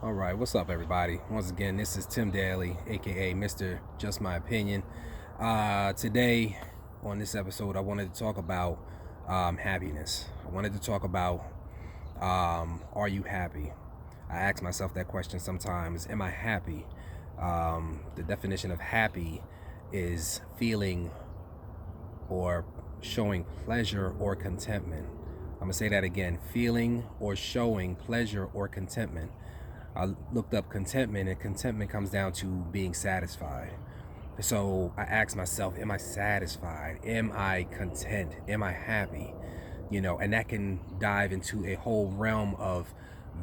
All right, what's up, everybody? Once again, this is Tim Daly, aka Mr. Just My Opinion. Today, on this episode, I wanted to talk about happiness. I wanted to talk about are you happy? I ask myself that question sometimes. Am I happy? The definition of happy is feeling or showing pleasure or contentment. I'm gonna say that again: feeling or showing pleasure or contentment. I looked up contentment, and contentment comes down to being satisfied. So I asked myself, am I satisfied? Am I content? Am I happy? And that can dive into a whole realm of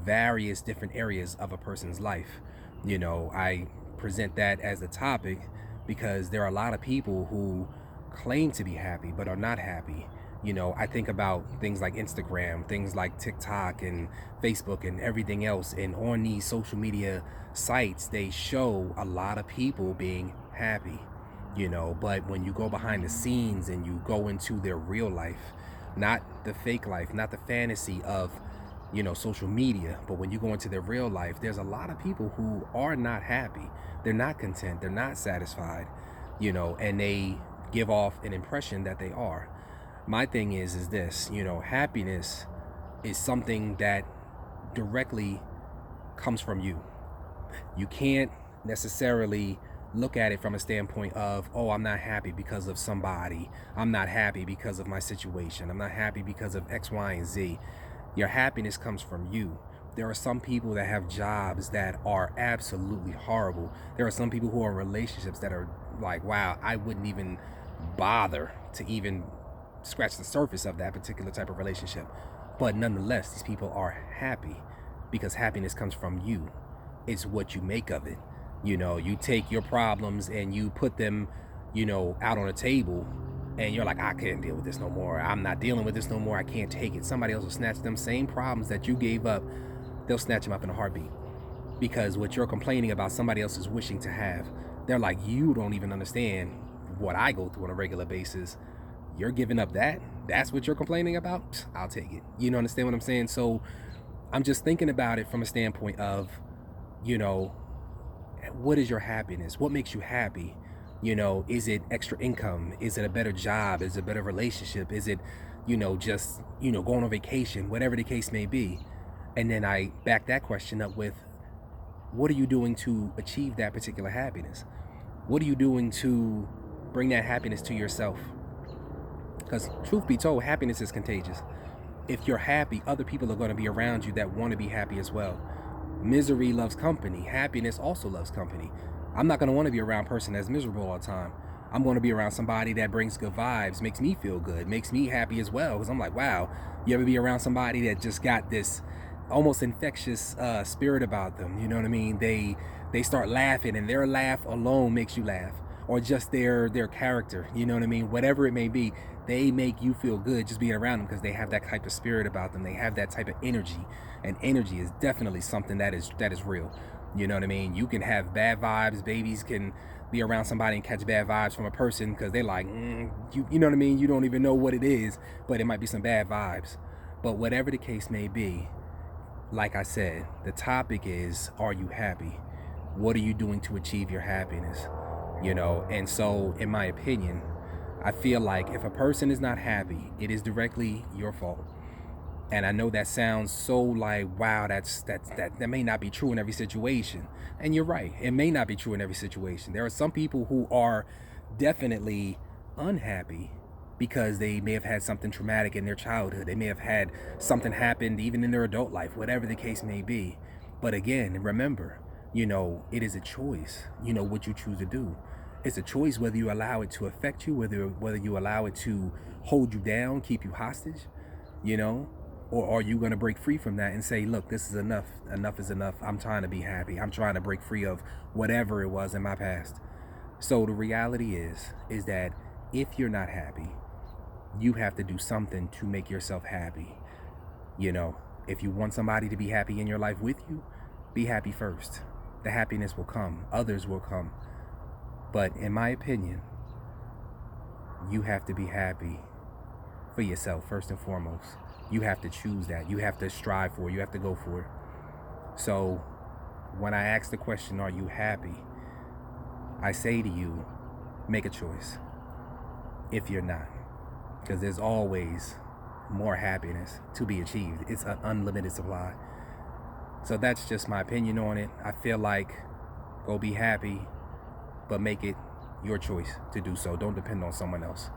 various different areas of a person's life. I present that as a topic because there are a lot of people who claim to be happy but are not happy. I think about things like Instagram, things like TikTok and Facebook and everything else. And on these social media sites, they show a lot of people being happy, but when you go behind the scenes and you go into their real life, not the fake life, not the fantasy of, social media, but when you go into their real life, there's a lot of people who are not happy. They're not content. They're not satisfied, and they give off an impression that they are. My thing is this, happiness is something that directly comes from you. You can't necessarily look at it from a standpoint of, oh, I'm not happy because of somebody. I'm not happy because of my situation. I'm not happy because of X, Y, and Z. Your happiness comes from you. There are some people that have jobs that are absolutely horrible. There are some people who are in relationships that are like, wow, I wouldn't even bother to even scratch the surface of that particular type of relationship. But nonetheless, these people are happy because happiness comes from you. It's what you make of it. You take your problems and you put them, out on a table, and you're like, I can't deal with this no more. I'm not dealing with this no more. I can't take it. Somebody else will snatch them same problems that you gave up. They'll snatch them up in a heartbeat because what you're complaining about, somebody else is wishing to have. They're like, you don't even understand what I go through on a regular basis. You're giving up that? That's what you're complaining about? I'll take it. Understand what I'm saying? So I'm just thinking about it from a standpoint of, you know, what is your happiness? What makes you happy? Is it extra income? Is it a better job? Is it a better relationship? Is it, just, going on vacation, whatever the case may be? And then I back that question up with, what are you doing to achieve that particular happiness? What are you doing to bring that happiness to yourself? Because truth be told, happiness is contagious. If you're happy, other people are going to be around you that want to be happy as well. Misery loves company. Happiness also loves company. I'm not going to want to be around a person that's miserable all the time. I'm going to be around somebody that brings good vibes, makes me feel good, makes me happy as well. Because I'm like, wow, you ever be around somebody that just got this almost infectious spirit about them? You know what I mean? They start laughing, and their laugh alone makes you laugh, or just their character. You know what I mean? Whatever it may be, they make you feel good just being around them because they have that type of spirit about them. They have that type of energy, and energy is definitely something that is real. You know what I mean? You can have bad vibes. Babies can be around somebody and catch bad vibes from a person because they're like, you know what I mean? You don't even know what it is, but it might be some bad vibes. But whatever the case may be, like I said, the topic is, are you happy? What are you doing to achieve your happiness? And so, in my opinion, I feel like if a person is not happy, it is directly your fault. And I know that sounds so like, wow, that may not be true in every situation. And you're right, it may not be true in every situation. There are some people who are definitely unhappy because they may have had something traumatic in their childhood. They may have had something happen even in their adult life, whatever the case may be. But again, remember, it is a choice, what you choose to do. It's a choice whether you allow it to affect you, whether you allow it to hold you down, keep you hostage, you know, or are you going to break free from that and say, look, this is enough. Enough is enough. I'm trying to be happy. I'm trying to break free of whatever it was in my past. So the reality is that if you're not happy, you have to do something to make yourself happy. If you want somebody to be happy in your life with you, be happy first. The happiness will come. Others will come. But in my opinion, you have to be happy for yourself first and foremost. You have to choose that. You have to strive for it. You have to go for it. So when I ask the question, are you happy? I say to you, make a choice if you're not. Because there's always more happiness to be achieved. It's an unlimited supply. So that's just my opinion on it. I feel like go be happy, but make it your choice to do so. Don't depend on someone else.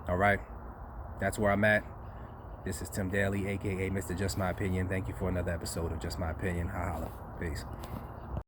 All right? That's where I'm at. This is Tim Daly, aka Mr. Just My Opinion. Thank you for another episode of Just My Opinion. Holla. Peace.